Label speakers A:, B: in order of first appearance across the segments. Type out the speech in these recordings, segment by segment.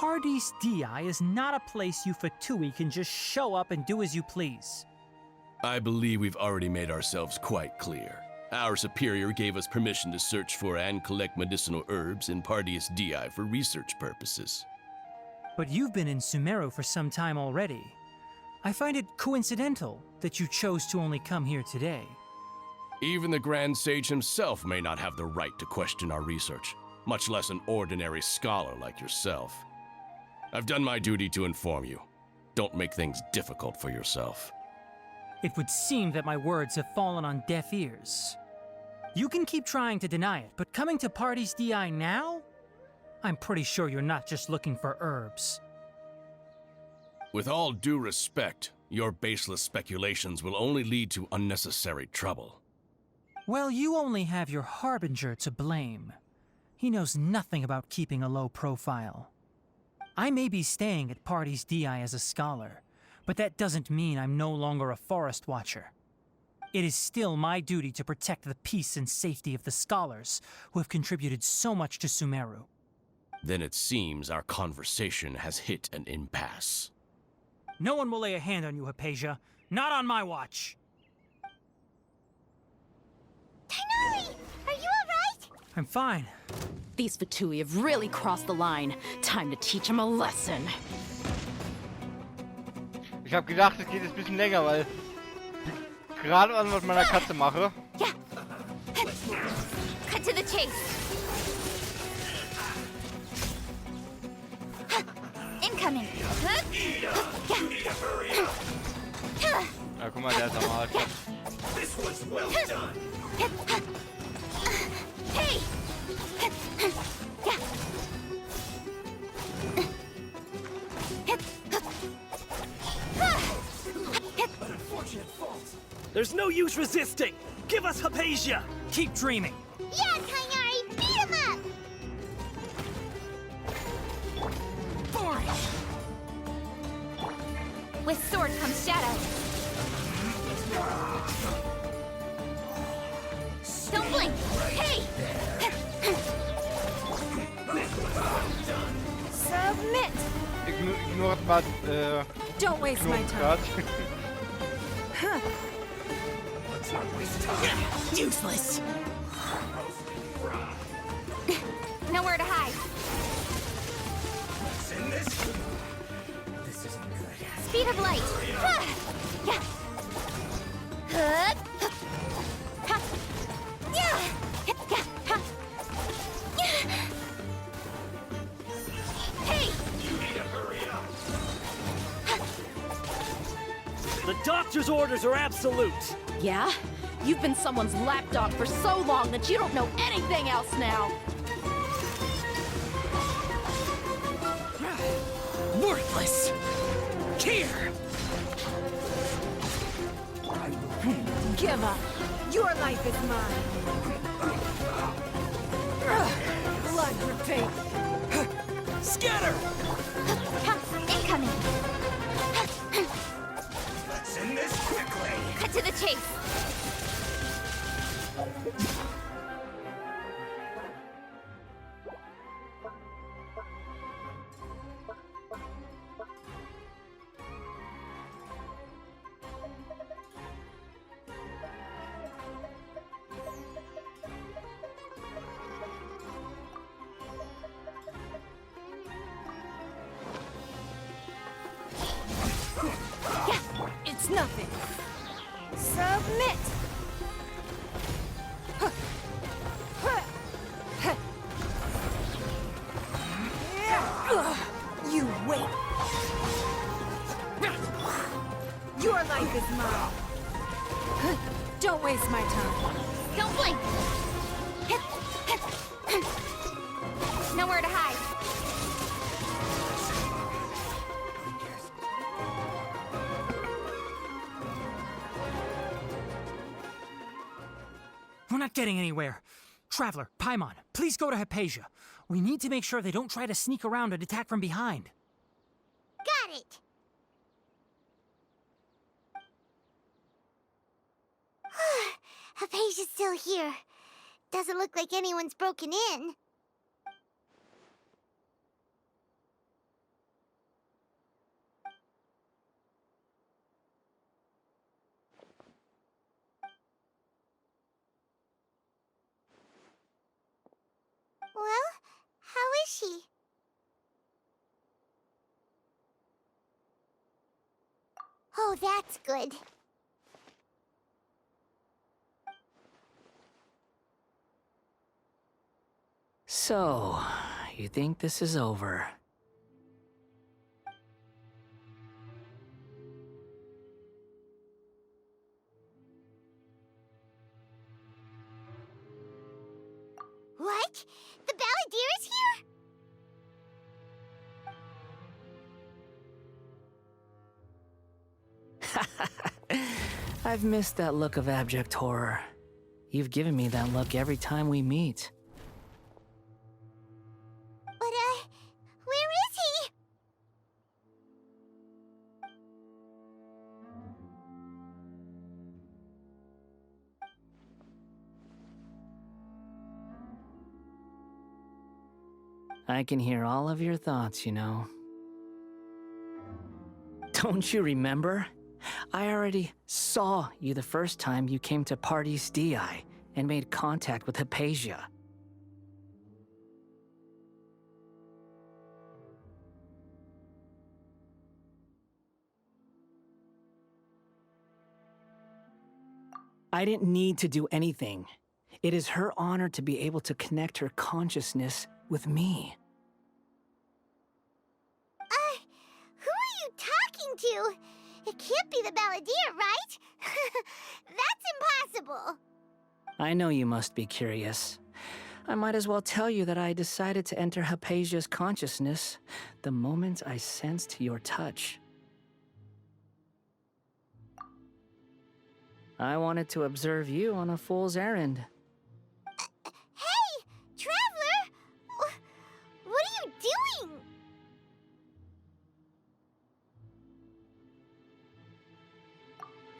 A: Ps4 is not a place you Fatui can just show up and do as you please.
B: I believe we've already made ourselves quite clear. Our superior gave us permission to search for and collect medicinal herbs in Ps4 for research purposes.
A: But you've been in Sumeru for some time already. I find it coincidental that you chose to only come here today.
B: Even the Grand Sage himself may not have the right to question our research, much less an ordinary scholar like yourself. I've done my duty to inform you. Don't make things difficult for yourself.
A: It would seem that my words have fallen on deaf ears. You can keep trying to deny it, but coming to Ps4 now? I'm pretty sure you're not just looking for herbs.
B: With all due respect, your baseless speculations will only lead to unnecessary trouble.
A: Well, you only have your Harbinger to blame. He knows nothing about keeping a low profile. I may be staying at Ps4 as a scholar, but that doesn't mean I'm no longer a forest watcher. It is still my duty to protect the peace and safety of the scholars who have contributed so much to Sumeru.
B: Then it seems our conversation has hit an impasse.
A: No one will lay a hand on you, Hypatia. Not on my watch.
C: Tainari! Are you alright?
A: I'm fine.
D: These Fatui have really crossed the line. Time to teach them a lesson.
E: Ich habe gedacht, es geht jetzt ein bisschen länger, weil gerade was ich mit meiner Katze mache.
C: Yeah. Cut to the chase. Incoming.
E: Ja, guck mal, der ist am Arsch.
F: This was well done.
C: Hey!
F: An unfortunate fault.
G: There's no use resisting! Give us Hypatia!
A: Keep dreaming.
C: Yeah, Tainari! Beat him up! With sword comes shadow. Don't blink! Hey! Submit!
E: Ignoriert mal,
D: Don't waste my time.
E: grad.
F: Let's not waste time.
D: Useless.
C: Nowhere to hide.
F: What's in this? This isn't good.
C: Speed of light. Yeah. Huh. Ha. Yeah. Yeah. Ha. Yeah. Hey.
F: You need to hurry up.
G: The doctor's orders are absolute!
D: Yeah? You've been someone's lapdog for so long that you don't know anything else now. Worthless. Here.
H: Give up. Your life is mine. Blood repaint.
G: Scatter!
C: Ha. Incoming.
F: Let's end this quickly.
C: Cut to the chase.
H: It's nothing. Submit. You wait. Your life is mine. Don't waste my time.
C: Don't blink. Nowhere to hide.
A: We're not getting anywhere. Traveler, Paimon, please go to Hypatia. We need to make sure they don't try to sneak around and attack from behind.
C: Got it. Hypatia's still here. Doesn't look like anyone's broken in. Oh, that's good.
I: So, you think this is over?
C: What? The Balladeer is here?
I: I've missed that look of abject horror. You've given me that look every time we meet.
C: But, where is he?
I: I can hear all of your thoughts, you know. Don't you remember? I already saw you the first time you came to Party's DI and made contact with Hypatia. I didn't need to do anything. It is her honor to be able to connect her consciousness with me.
C: Who are you talking to? It can't be the Balladeer, right? That's impossible.
I: I know you must be curious. I might as well tell you that I decided to enter Hypatia's consciousness the moment I sensed your touch. I wanted to observe you on a fool's errand.
C: Hey, Traveler! What are you doing?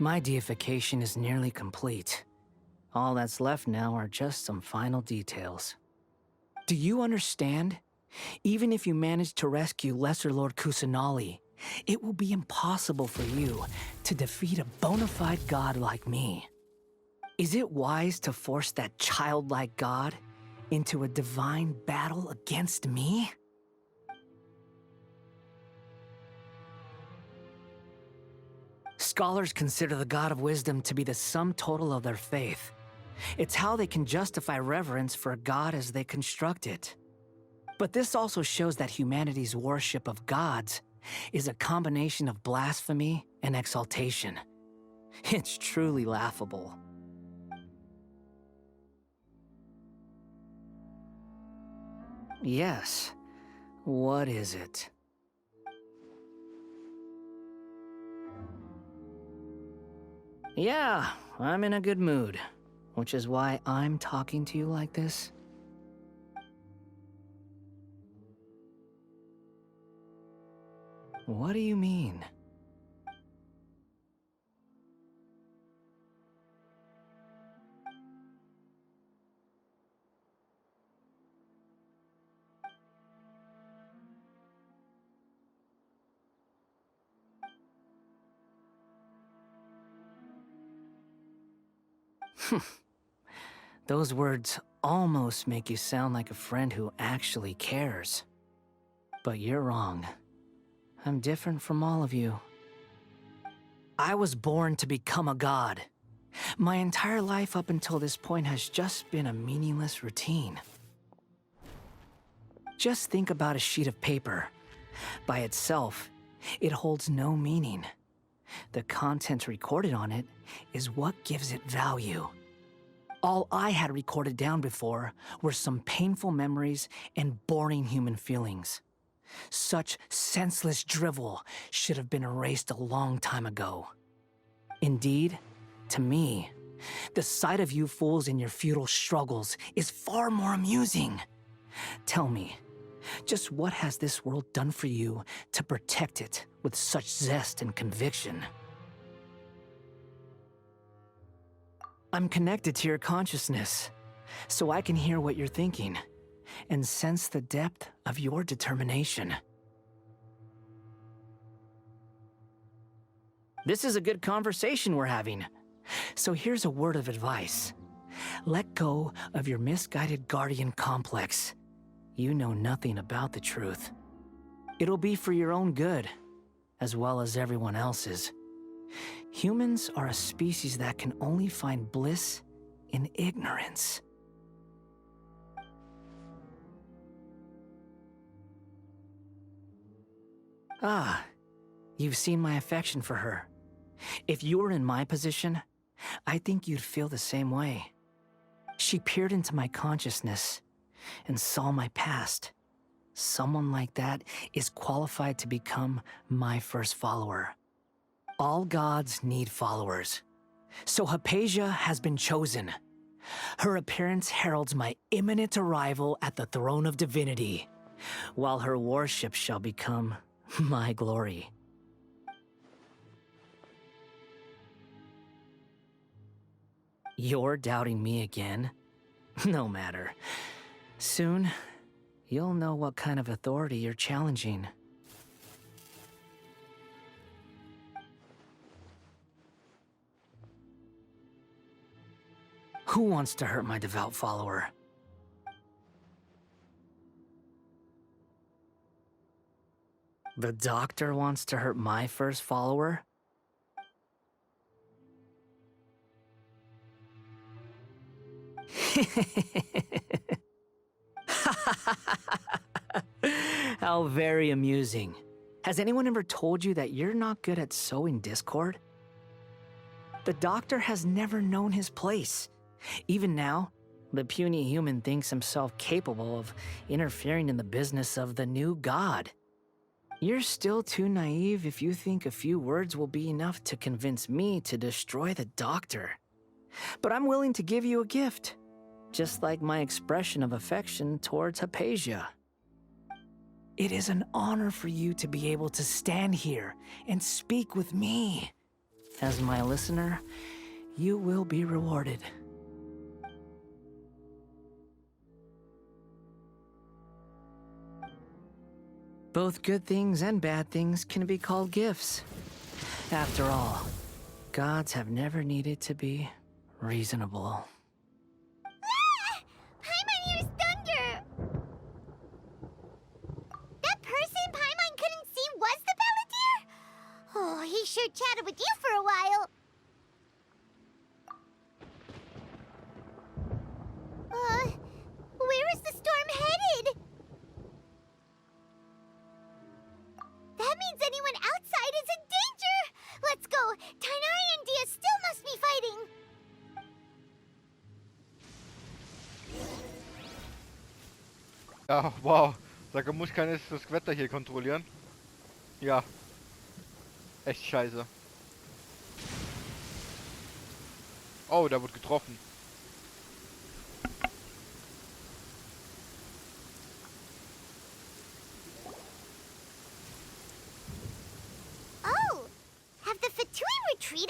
I: My deification is nearly complete. All that's left now are just some final details. Do you understand? Even if you manage to rescue Lesser Lord Kusanali, it will be impossible for you to defeat a bona fide god like me. Is it wise to force that childlike god into a divine battle against me? Scholars consider the God of Wisdom to be the sum total of their faith. It's how they can justify reverence for a god as they construct it. But this also shows that humanity's worship of gods is a combination of blasphemy and exaltation. It's truly laughable. Yes. What is it? Yeah, I'm in a good mood, which is why I'm talking to you like this. What do you mean? Those words almost make you sound like a friend who actually cares. But you're wrong. I'm different from all of you. I was born to become a god. My entire life up until this point has just been a meaningless routine. Just think about a sheet of paper. By itself, it holds no meaning. The content recorded on it is what gives it value. All I had recorded down before were some painful memories and boring human feelings. Such senseless drivel should have been erased a long time ago. Indeed, to me, the sight of you fools in your futile struggles is far more amusing. Tell me, just what has this world done for you to protect it with such zest and conviction? I'm connected to your consciousness, so I can hear what you're thinking and sense the depth of your determination. This is a good conversation we're having, so here's a word of advice. Let go of your misguided guardian complex. You know nothing about the truth. It'll be for your own good, as well as everyone else's. Humans are a species that can only find bliss in ignorance. Ah, you've seen my affection for her. If you were in my position, I think you'd feel the same way. She peered into my consciousness and saw my past. Someone like that is qualified to become my first follower. All gods need followers. So Hypatia has been chosen. Her appearance heralds my imminent arrival at the throne of divinity, while her worship shall become my glory. You're doubting me again? No matter. Soon, you'll know what kind of authority you're challenging. Who wants to hurt my devout follower? The doctor wants to hurt my first follower? How very amusing. Has anyone ever told you that you're not good at sowing discord? The doctor has never known his place. Even now, the puny human thinks himself capable of interfering in the business of the new god. You're still too naive if you think a few words will be enough to convince me to destroy the doctor. But I'm willing to give you a gift, just like my expression of affection towards Hypatia. It is an honor for you to be able to stand here and speak with me. As my listener, you will be rewarded. Both good things and bad things can be called gifts. After all, gods have never needed to be reasonable.
C: Ah! Paimon hears thunder! That person Paimon couldn't see was the Balladeer? Oh, he sure chatted with you for a while. Where is the storm headed? That means anyone outside is in danger! Let's go! KamenGuardianD-C still must be fighting!
E: Ja, wow. Sag, muss keiner das Wetter hier kontrollieren? Ja. Echt scheiße. Oh, da wird getroffen.
C: Oh! Have the Fatui retreated?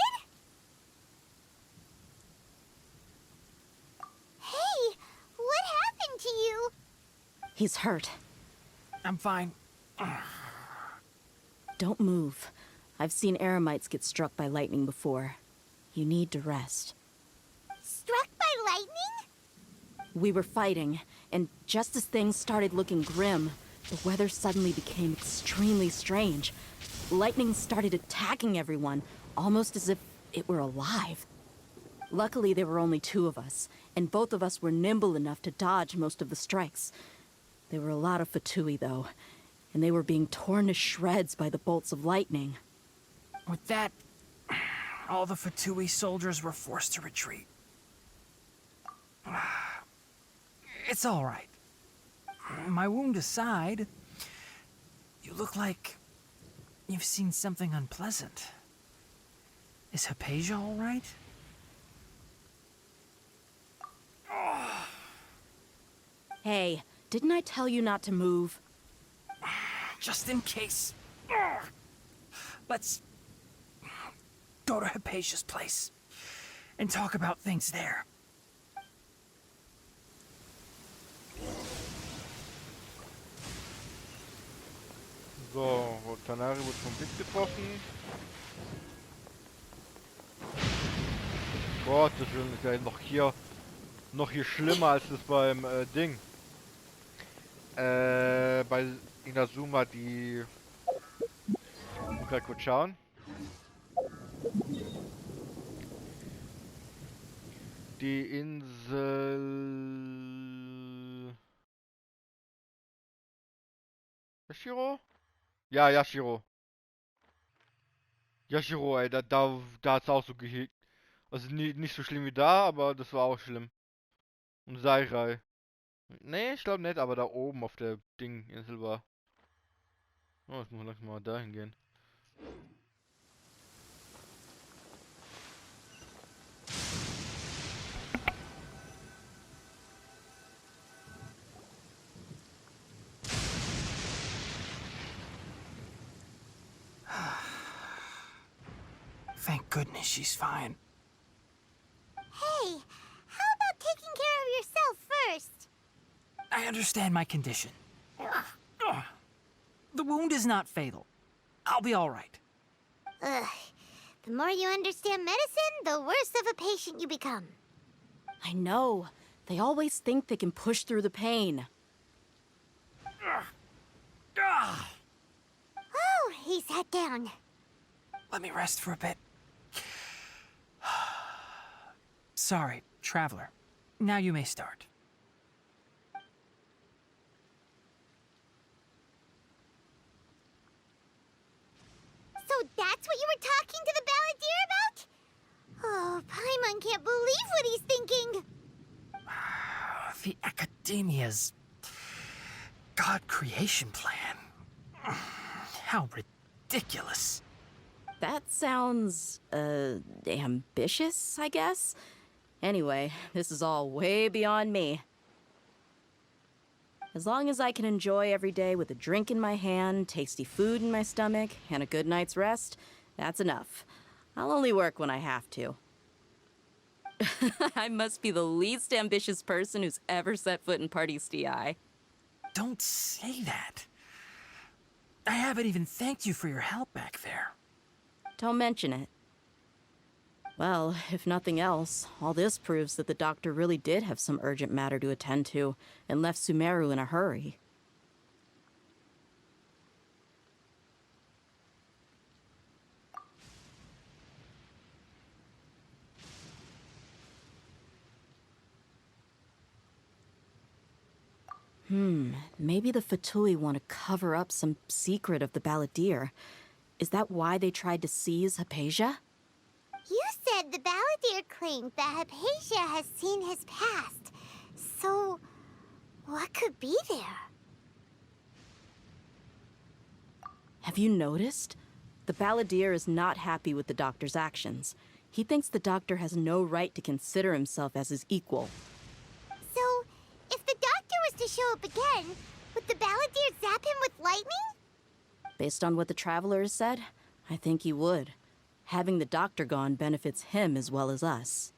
C: Hey! What happened to you?
D: He's hurt.
A: I'm fine.
D: Don't move. I've seen eremites get struck by lightning before. You need to rest.
C: Struck by lightning?
D: We were fighting, and just as things started looking grim, the weather suddenly became extremely strange. Lightning started attacking everyone, almost as if it were alive. Luckily, there were only two of us, and both of us were nimble enough to dodge most of the strikes. There were a lot of Fatui, though, and they were being torn to shreds by the bolts of lightning.
A: With that, all the Fatui soldiers were forced to retreat. It's all right. My wound aside, you look like you've seen something unpleasant. Is Hypatia all right?
D: Hey, didn't I tell you not to move?
A: Just in case. Let's go to Hypatia's place and talk about things there.
E: So, Tanari wird vom Blitz getroffen. Gottes Willen, ist ja noch hier schlimmer als das beim Ding. Bei Inazuma, die... Ich muss grad kurz schauen. Die Insel... Yashiro? Ja, Yashiro. Yashiro, ey, da hat's auch so gehegt. Also nicht so schlimm wie da, aber das war auch schlimm. Und Sairai. Nee, ich glaube nicht, aber da oben auf der Insel war. Oh, jetzt muss man langsam mal dahin gehen.
A: Thank goodness she's fine.
C: Hey, how about taking care of yourself first?
A: I understand my condition. Ugh. The wound is not fatal. I'll be all right.
C: Ugh. The more you understand medicine, the worse of a patient you become.
D: I know. They always think they can push through the pain.
C: Oh, he sat down.
A: Let me rest for a bit. Sorry, traveler. Now you may start.
C: So that's what you were talking to the balladeer about? Oh, Paimon can't believe what he's thinking.
A: The Academia's God creation plan. How ridiculous.
D: That sounds, ambitious, I guess? Anyway, this is all way beyond me. As long as I can enjoy every day with a drink in my hand, tasty food in my stomach, and a good night's rest, that's enough. I'll only work when I have to. I must be the least ambitious person who's ever set foot in Party's DI.
A: Don't say that. I haven't even thanked you for your help back there.
D: Don't mention it. Well, if nothing else, all this proves that the doctor really did have some urgent matter to attend to and left Sumeru in a hurry. Maybe the Fatui want to cover up some secret of the balladeer. Is that why they tried to seize Hypatia?
C: You said the balladeer claimed that Hypatia has seen his past. So, what could be there?
D: Have you noticed? The balladeer is not happy with the doctor's actions. He thinks the doctor has no right to consider himself as his equal.
C: So, if the doctor was to show up again, would the balladeer zap him with lightning?
D: Based on what the traveler has said, I think he would. Having the doctor gone benefits him as well as us.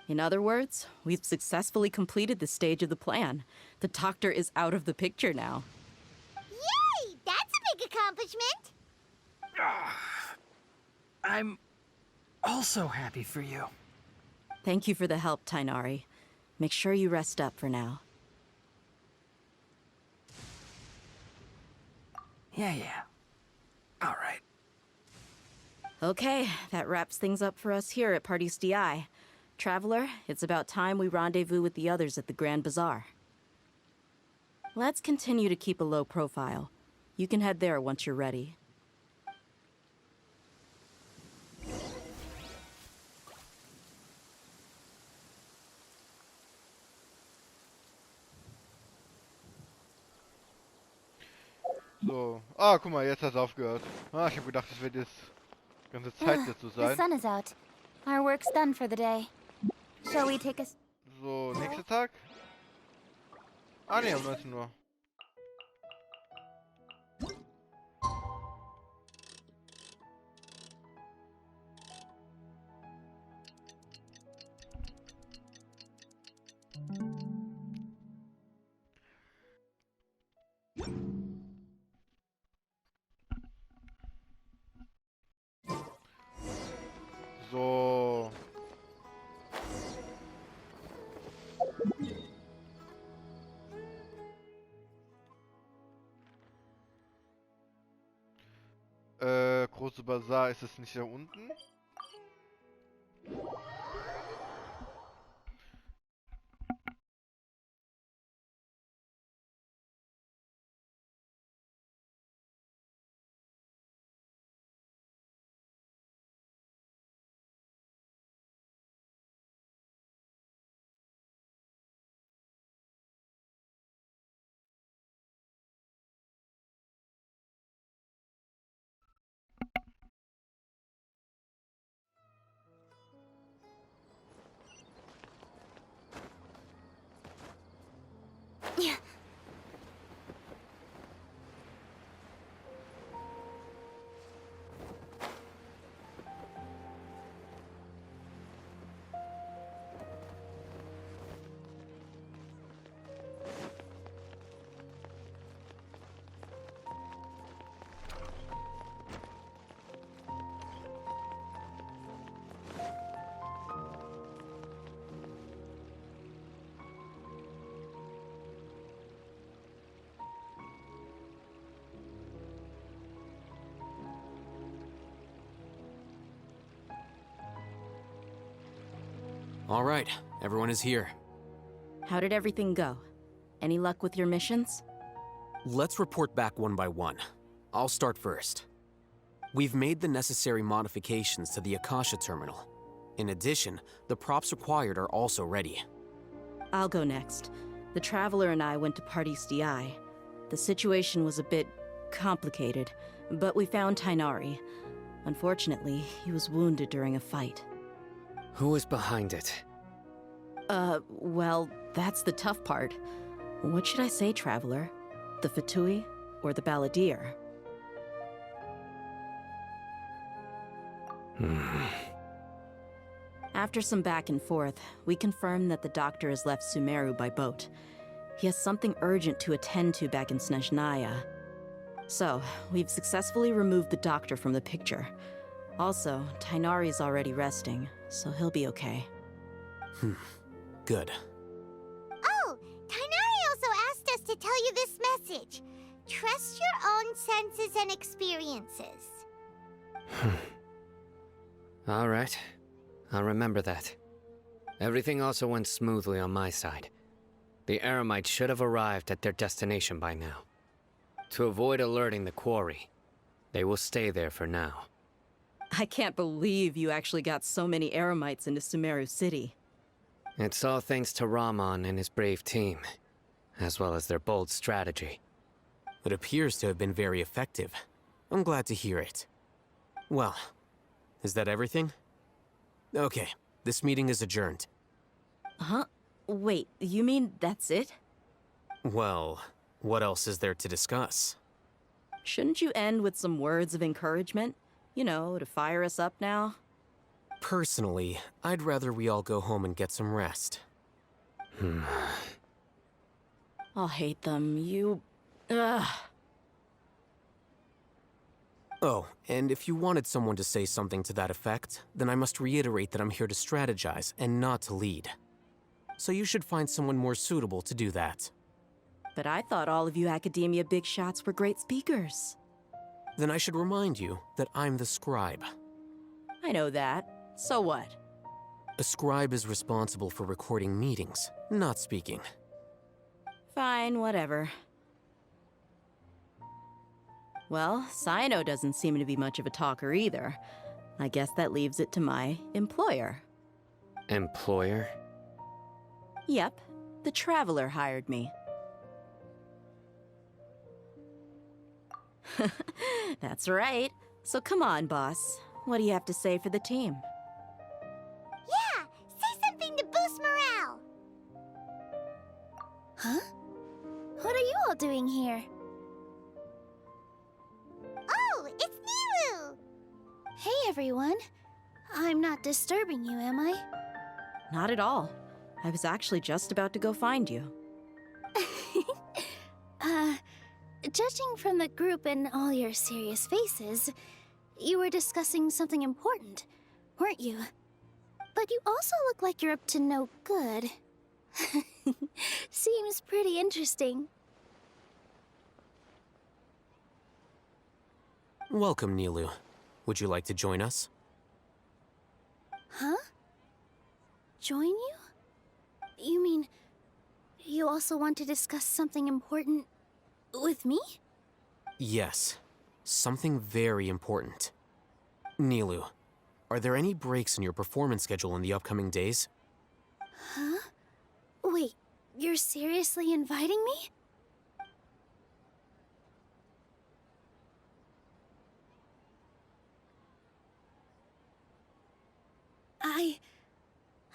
D: In other words, we've successfully completed this stage of the plan. The doctor is out of the picture now.
C: Yay! That's a big accomplishment!
A: I'm also happy for you.
D: Thank you for the help, Tainari. Make sure you rest up for now.
A: Yeah. All right.
D: Okay, that wraps things up for us here at Party's DI. Traveler, it's about time we rendezvous with the others at the Grand Bazaar. Let's continue to keep a low profile. You can head there once you're ready.
E: So. Ah, guck mal, jetzt hat's aufgehört. Ah, ich habe gedacht, es wird jetzt ganze Zeit jetzt so
H: The
E: sein.
H: sun is out. Our work's done for the day. Shall we take a...
E: So, nächster Tag. Ah, ne, um 19 Uhr. So. Große Bazar, ist es nicht da unten?
J: All right, everyone is here.
D: How did everything go? Any luck with your missions?
J: Let's report back one by one. I'll start first. We've made the necessary modifications to the Akasha terminal. In addition, the props required are also ready.
D: I'll go next. The Traveler and I went to Party's DI. The situation was a bit complicated, but we found Tainari. Unfortunately, he was wounded during a fight.
K: Who was behind it?
D: Well, that's the tough part. What should I say, Traveler? The Fatui or the Balladeer? After some back and forth, we confirmed that the doctor has left Sumeru by boat. He has something urgent to attend to back in Snezhnaya. So, we've successfully removed the doctor from the picture. Also, Tainari's already resting, so he'll be okay.
J: Good.
C: Oh, Tainari also asked us to tell you this message. Trust your own senses and experiences.
K: All right. I'll remember that. Everything also went smoothly on my side. The Eremites should have arrived at their destination by now. To avoid alerting the quarry, they will stay there for now.
D: I can't believe you actually got so many Eremites into Sumeru City.
K: It's all thanks to Rahman and his brave team, as well as their bold strategy.
J: It appears to have been very effective. I'm glad to hear it. Well, is that everything? Okay, this meeting is adjourned.
D: Huh? Wait, you mean that's it?
J: Well, what else is there to discuss?
D: Shouldn't you end with some words of encouragement? You know, to fire us up now?
J: Personally, I'd rather we all go home and get some rest.
D: I'll hate them, Ugh.
J: Oh, and if you wanted someone to say something to that effect, then I must reiterate that I'm here to strategize and not to lead. So you should find someone more suitable to do that.
D: But I thought all of you Academia big shots were great speakers.
J: Then I should remind you that I'm the scribe.
D: I know that. So what?
J: A scribe is responsible for recording meetings, not speaking.
D: Fine, whatever. Well, Cyno doesn't seem to be much of a talker either. I guess that leaves it to my employer.
K: Employer?
D: Yep, the Traveler hired me. That's right. So come on, boss. What do you have to say for the team?
C: Yeah, say something to boost morale. Huh? What are you all doing here? Oh, it's Nilu! Hey, everyone. I'm not disturbing you, am I?
D: Not at all. I was actually just about to go find you.
C: Judging from the group and all your serious faces, you were discussing something important, weren't you? But you also look like you're up to no good. Seems pretty interesting.
J: Welcome, Nilu. Would you like to join us?
C: Huh? Join you? You mean you also want to discuss something important with me?
J: Yes. Something very important. Nilu, are there any breaks in your performance schedule in the upcoming days?
C: Huh? Wait, you're seriously inviting me?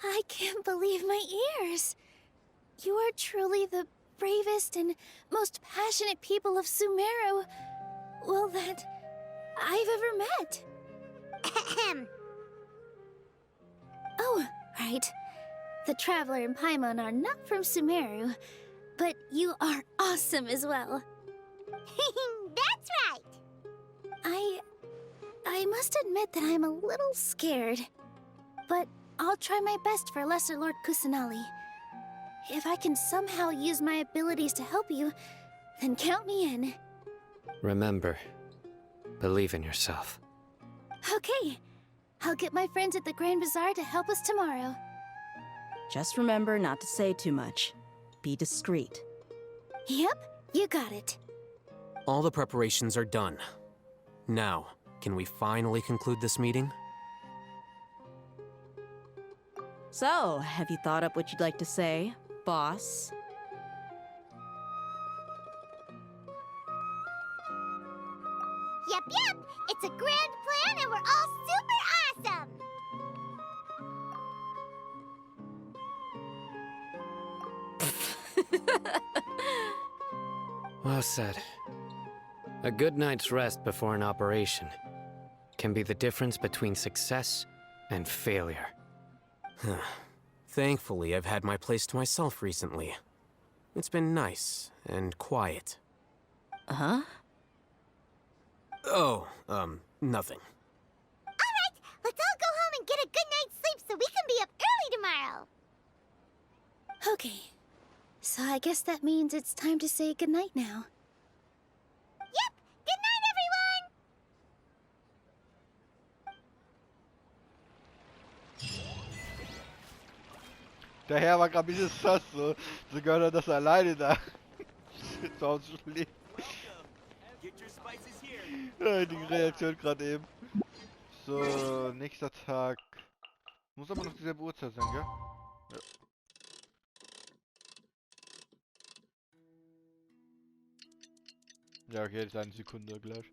C: I can't believe my ears. You are truly the bravest and most passionate people of Sumeru, well, that I've ever met. Oh, right. The Traveler and Paimon are not from Sumeru, but you are awesome as well.
L: That's right!
C: I must admit that I'm a little scared. But I'll try my best for Lesser Lord Kusanali. If I can somehow use my abilities to help you, then count me in.
K: Remember, believe in yourself.
C: Okay. I'll get my friends at the Grand Bazaar to help us tomorrow.
D: Just remember not to say too much. Be discreet.
C: Yep, you got it.
J: All the preparations are done. Now, can we finally conclude this meeting?
D: So, have you thought up what you'd like to say, boss?
L: Yep, it's a grand plan and we're all super awesome!
K: Well said. A good night's rest before an operation can be the difference between success and failure.
J: Thankfully, I've had my place to myself recently. It's been nice and quiet.
D: Huh?
J: Oh, nothing.
L: Alright, let's all go home and get a good night's sleep so we can be up early tomorrow!
C: Okay. So I guess that means it's time to say goodnight now.
L: Yep! Good night, everyone!
E: Der Herr war gerade ein bisschen sass, so. Sogar noch, dass er alleine da zu Hause schläft. Ja, die Reaktion gerade eben. So, nächster Tag. Muss aber noch dieselbe Uhrzeit sein, gell? Ja. Ja, okay, jetzt eine Sekunde gleich.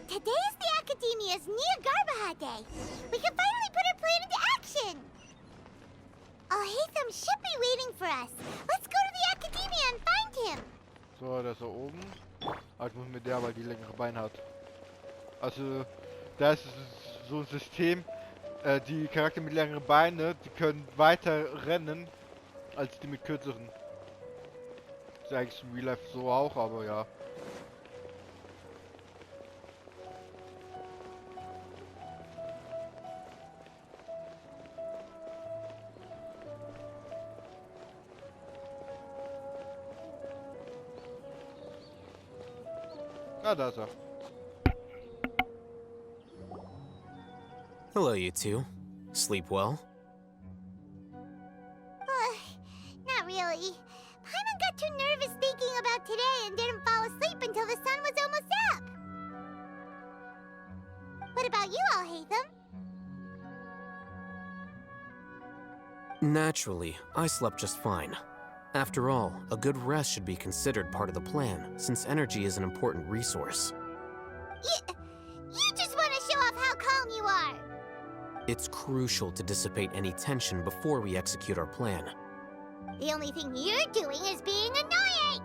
L: Today is the Akademia's Nia Garbaha Day. We can finally put our plan into action. Alhaitham should be waiting for us. Let's go to the Akademia and find him.
E: So, der ist da oben. Ah, ich muss mit der, weil die längere Beine hat. Also, da ist so ein System. Die Charakter mit längeren Beinen, die können weiter rennen als die mit kürzeren. Ist ja eigentlich im Real Life so auch, aber ja. Ah, da ist er.
J: Hello, you two. Sleep well?
L: Not really. Paimon got too nervous thinking about today and didn't fall asleep until the sun was almost up. What about you, Alhaitham?
J: Naturally, I slept just fine. After all, a good rest should be considered part of the plan, since energy is an important resource.
L: You just want to show off how calm you are.
J: It's crucial to dissipate any tension before we execute our plan.
L: The only thing you're doing is being annoying.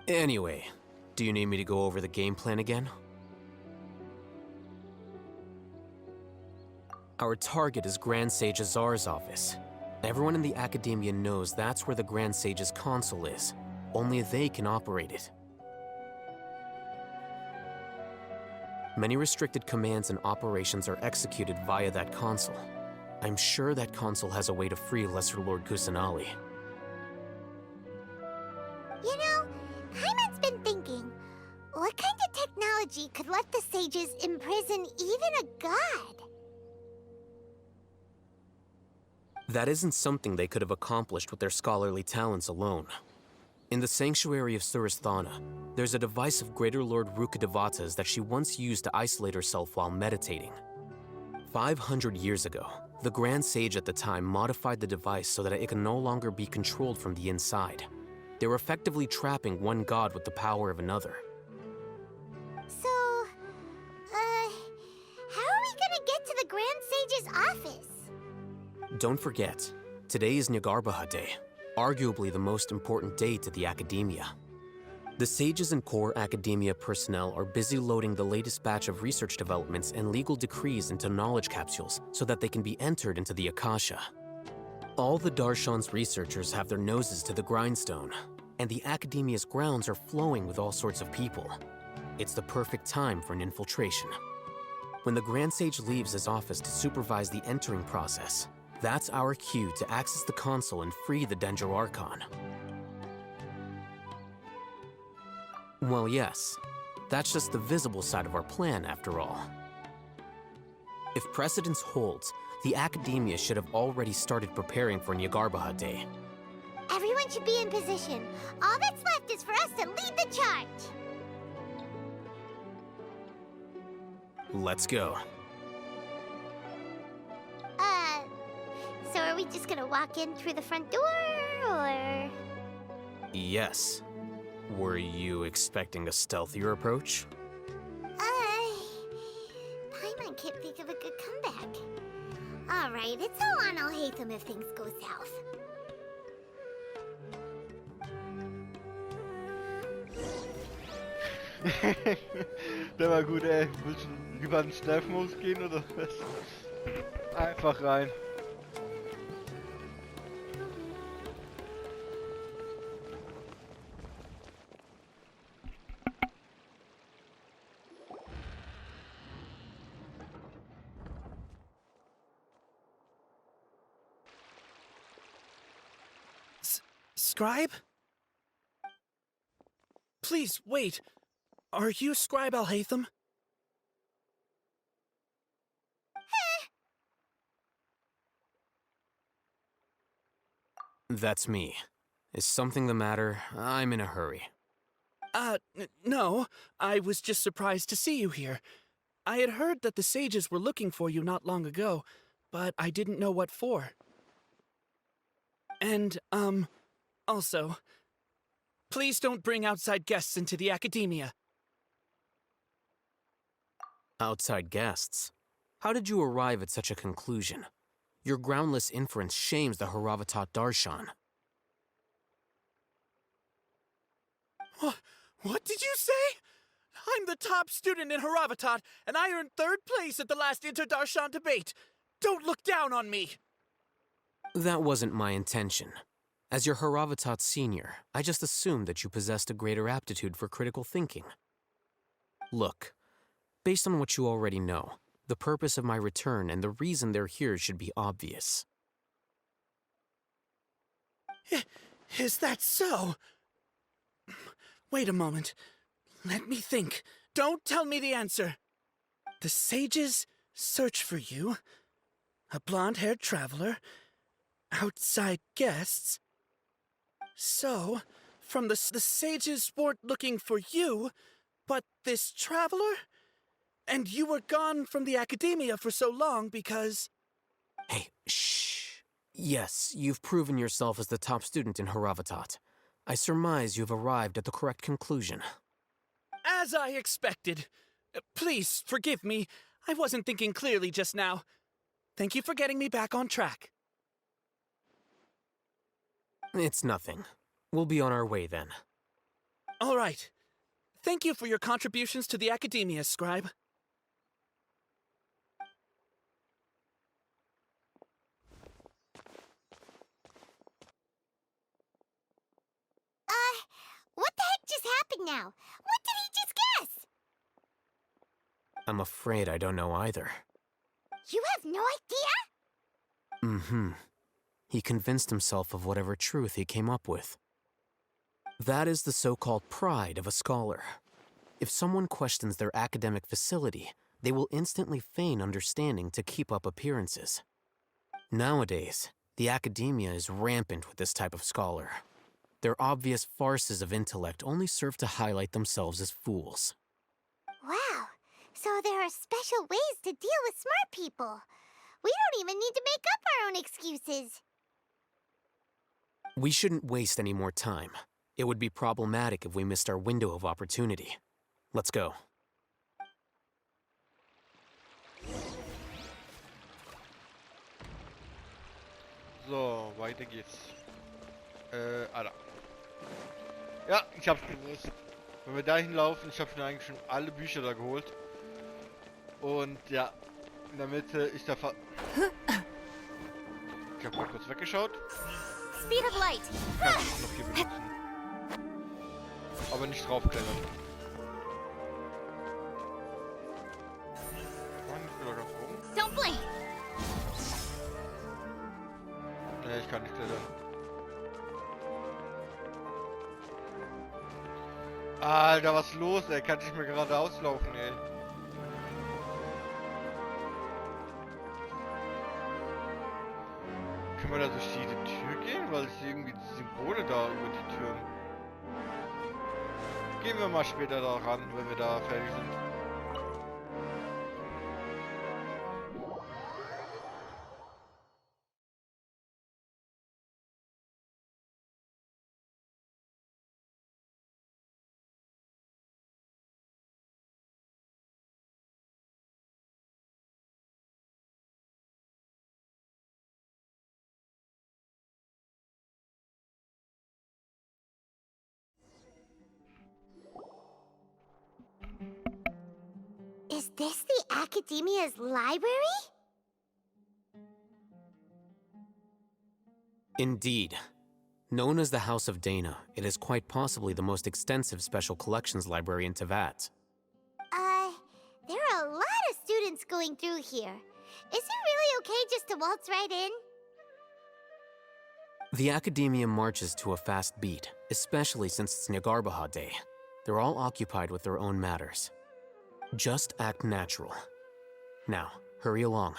J: Anyway, do you need me to go over the game plan again? Our target is Grand Sage Azar's office. Everyone in the Academia knows that's where the Grand Sage's console is. Only they can operate it. Many restricted commands and operations are executed via that console. I'm sure that console has a way to free Lesser Lord Kusanali.
L: You know, Paimon's been thinking, what kind of technology could let the sages imprison even a god?
J: That isn't something they could have accomplished with their scholarly talents alone. In the sanctuary of Surasthana, there's a device of Greater Lord Rukkhadevata's that she once used to isolate herself while meditating. 500 years ago, the Grand Sage at the time modified the device so that it can no longer be controlled from the inside. They were effectively trapping one god with the power of another.
L: So, how are we gonna get to the Grand sage's office?
J: Don't forget, today is Nyagarbha Day, arguably the most important day to the Academia. The sages and core Academia personnel are busy loading the latest batch of research developments and legal decrees into knowledge capsules so that they can be entered into the Akasha. All the Darshan's researchers have their noses to the grindstone, and the Academia's grounds are flowing with all sorts of people. It's the perfect time for an infiltration. When the Grand Sage leaves his office to supervise the entering process, that's our cue to access the console and free the Dendro Archon. Well, yes, that's just the visible side of our plan, after all. If precedence holds, the Academia should have already started preparing for Nyagarbha Day.
L: Everyone should be in position. All that's left is for us to lead the charge.
J: Let's go.
L: So are we just gonna walk in through the front door, or...?
J: Yes. Were you expecting a stealthier approach?
L: Paimon can't think of a good comeback. Alright, it's all on Alhaitham if things go south.
E: Der war gut, ey. Willst du lieber in den Stealth-Modus gehen oder was? Einfach rein.
G: Scribe? Please, wait. Are you Scribe Alhaitham?
J: That's me. Is something the matter? I'm in a hurry.
G: No. I was just surprised to see you here. I had heard that the sages were looking for you not long ago, but I didn't know what for. And, also, please don't bring outside guests into the Academia.
J: Outside guests? How did you arrive at such a conclusion? Your groundless inference shames the Haravatat Darshan.
G: What did you say? I'm the top student in Haravatat, and I earned 3rd place at the last Inter-Darshan debate. Don't look down on me!
J: That wasn't my intention. As your Haravatat senior, I just assumed that you possessed a greater aptitude for critical thinking. Look, based on what you already know, the purpose of my return and the reason they're here should be obvious.
G: Is that so? Wait a moment. Let me think. Don't tell me the answer. The sages search for you. A blonde-haired traveler. Outside guests. So, from the sages weren't looking for you, but this traveler? And you were gone from the Academia for so long because...
J: Hey, shh. Yes, you've proven yourself as the top student in Haravatat. I surmise you've arrived at the correct conclusion.
G: As I expected. Please, forgive me. I wasn't thinking clearly just now. Thank you for getting me back on track.
J: It's nothing. We'll be on our way then.
G: All right. Thank you for your contributions to the Academia, Scribe.
L: What the heck just happened now? What did he just guess?
J: I'm afraid I don't know either.
L: You have no idea?
J: Mm-hmm. He convinced himself of whatever truth he came up with. That is the so-called pride of a scholar. If someone questions their academic facility, they will instantly feign understanding to keep up appearances. Nowadays, the Academia is rampant with this type of scholar. Their obvious farces of intellect only serve to highlight themselves as fools.
L: Wow, so there are special ways to deal with smart people. We don't even need to make up our own excuses.
J: We shouldn't waste any more time. It would be problematic if we missed our window of opportunity. Let's go.
E: So, weiter geht's. Alter. Ja, ich hab's gewusst. Wenn wir da hinlaufen, ich habe schon eigentlich schon alle Bücher da geholt. Und ja, in der Mitte ist der Ich habe mal kurz weggeschaut.
L: Speed of light.
E: Kann ich noch hier benutzen. Aber nicht draufklettern. Mann, ich bin doch ganz oben.
L: Don't blink.
E: Ne, ich kann nicht klettern. Alter, was ist los, ey? Kann ich mir gerade auslaufen, ey? Können wir da durch jede Tür gehen? Weil ich sehe irgendwie die Symbole da über die Türen. Gehen wir mal später da ran, wenn wir da fertig sind.
L: Is this the Academia's library?
J: Indeed. Known as the House of Dana, it is quite possibly the most extensive special collections library in Teyvat.
L: There are a lot of students going through here. Is it really okay just to waltz right in?
J: The Academia marches to a fast beat, especially since it's Nagarbaha Day. They're all occupied with their own matters. Just act natural. Now, hurry along.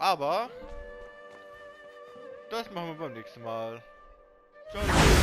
E: Aber das machen wir beim nächsten Mal. Ciao.